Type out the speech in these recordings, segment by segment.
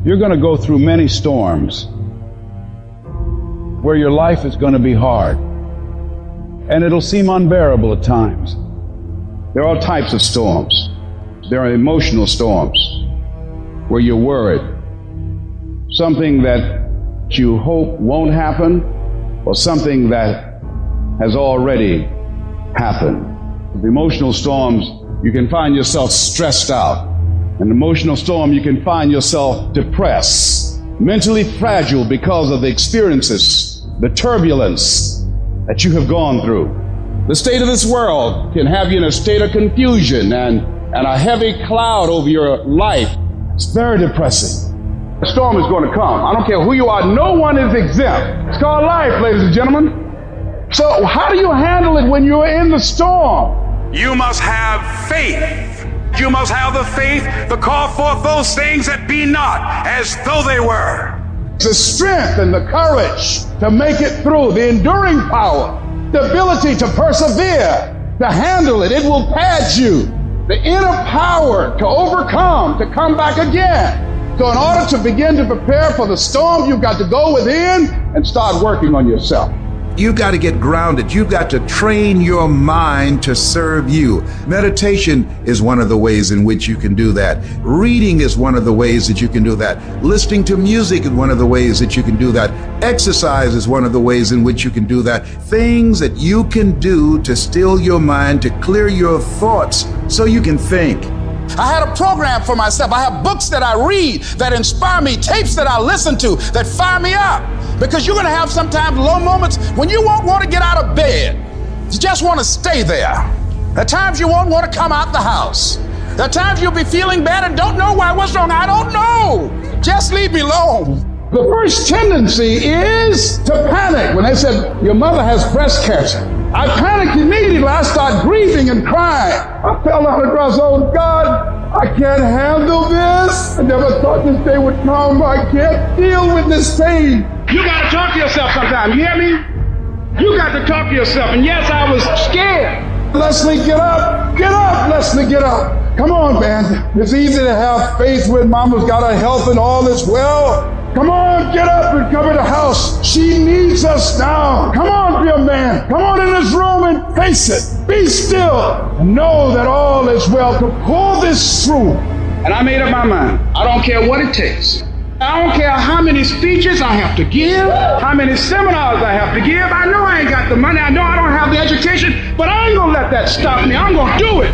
You're going to go through many storms where your life is going to be hard, and it'll seem unbearable at times. There are all types of storms. There are emotional storms where you're worried. Something that you hope won't happen, or something that has already happened. With emotional storms, you can find yourself stressed out. In an emotional storm, you can find yourself depressed, mentally fragile because of the experiences, the turbulence that you have gone through. The state of this world can have you in a state of confusion and a heavy cloud over your life. It's very depressing. The storm is going to come. I don't care who you are. No one is exempt. It's called life, ladies and gentlemen. So how do you handle it when you're in the storm? You must have faith. You must have the faith to call forth those things that be not as though they were. The strength and the courage to make it through, the enduring power, the ability to persevere, to handle it. It will pad you. The inner power to overcome, to come back again. So in order to begin to prepare for the storm, you've got to go within and start working on yourself. You've got to get grounded. You've got to train your mind to serve you. Meditation is one of the ways in which you can do that. Reading is one of the ways that you can do that. Listening to music is one of the ways that you can do that. Exercise is one of the ways in which you can do that. Things that you can do to still your mind, to clear your thoughts so you can think. I had a program for myself. I have books that I read that inspire me, tapes that I listen to that fire me up. Because you're going to have sometimes low moments when you won't want to get out of bed. You just want to stay there. At times you won't want to come out the house. At times you'll be feeling bad and don't know why. What's wrong? I don't know. Just leave me alone. The first tendency is to panic. When they said, your mother has breast cancer, I panicked immediately. I started grieving and crying. I fell out across, oh God, I can't handle this. I never thought this day would come. I can't deal with this pain. You got to talk to yourself sometimes, you hear me? You got to talk to yourself. And yes, I was scared. Leslie, get up. Get up, Leslie, get up. Come on, man. It's easy to have faith when mama's got her health and all is well. Come on, get up and come in the house. She needs us now. Come on, be a man. Come on in this room and face it. Be still and know that all is well. To pull this through. And I made up my mind. I don't care what it takes. I don't care how many speeches I have to give, how many seminars I have to give. I know I ain't got the money. I know I don't have the education, but I ain't gonna let that stop me. I'm gonna do it.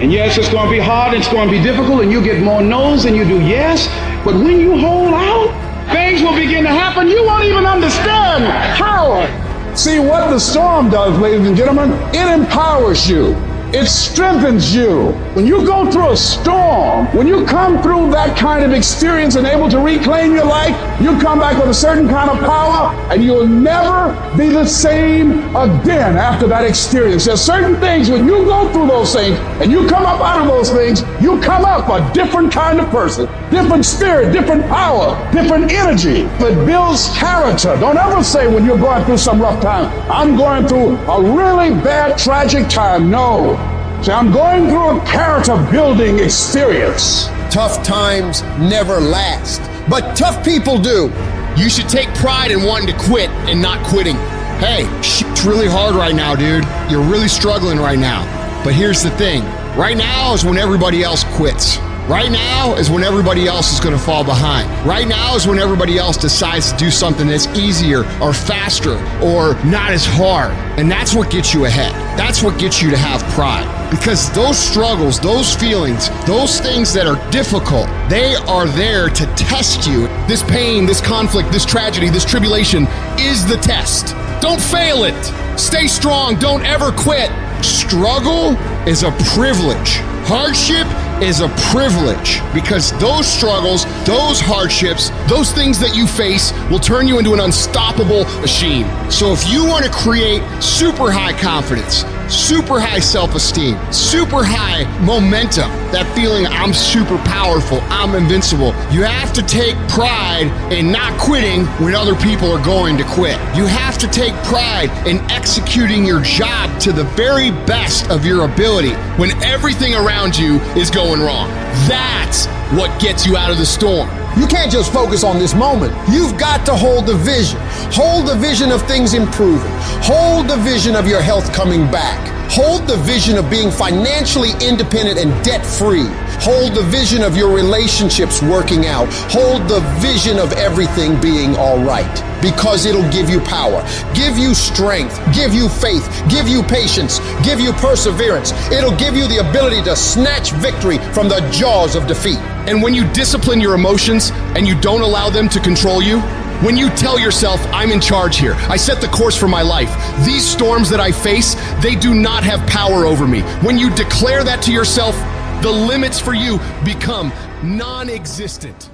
And yes, it's going to be hard, it's going to be difficult, and you get more no's than you do yes. But when you hold out, things will begin to happen. You won't even understand how. See, what the storm does, ladies and gentlemen, it empowers you. It strengthens you. When you go through a storm, when you come through that kind of experience and able to reclaim your life, you come back with a certain kind of power, and you'll never be the same again after that experience. There's certain things, when you go through those things and you come up out of those things, you come up a different kind of person, different spirit, different power, different energy. It builds character. Don't ever say when you're going through some rough time, I'm going through a really bad, tragic time. No. So I'm going through a character-building experience. Tough times never last, but tough people do. You should take pride in wanting to quit and not quitting. Hey, it's really hard right now, dude. You're really struggling right now. But here's the thing. Right now is when everybody else quits. Right now is when everybody else is going to fall behind. Right now is when everybody else decides to do something that's easier or faster or not as hard. And that's what gets you ahead. That's what gets you to have pride. Because those struggles, those feelings, those things that are difficult, they are there to test you. This pain, this conflict, this tragedy, this tribulation is the test. Don't fail it. Stay strong. Don't ever quit. Struggle is a privilege. Hardship is a privilege, because those struggles, those hardships, those things that you face will turn you into an unstoppable machine. So if you want to create super high confidence, super high self-esteem, super high momentum, that feeling I'm super powerful, I'm invincible. You have to take pride in not quitting when other people are going to quit. You have to take pride in executing your job to the very best of your ability when everything around you is going wrong. That's what gets you out of the storm. You can't just focus on this moment. You've got to hold the vision. Hold the vision of things improving. Hold the vision of your health coming back. Hold the vision of being financially independent and debt-free. Hold the vision of your relationships working out. Hold the vision of everything being all right, because it'll give you power, give you strength, give you faith, give you patience, give you perseverance. It'll give you the ability to snatch victory from the jaws of defeat. And when you discipline your emotions and you don't allow them to control you, when you tell yourself, I'm in charge here, I set the course for my life, these storms that I face, they do not have power over me. When you declare that to yourself, the limits for you become non-existent.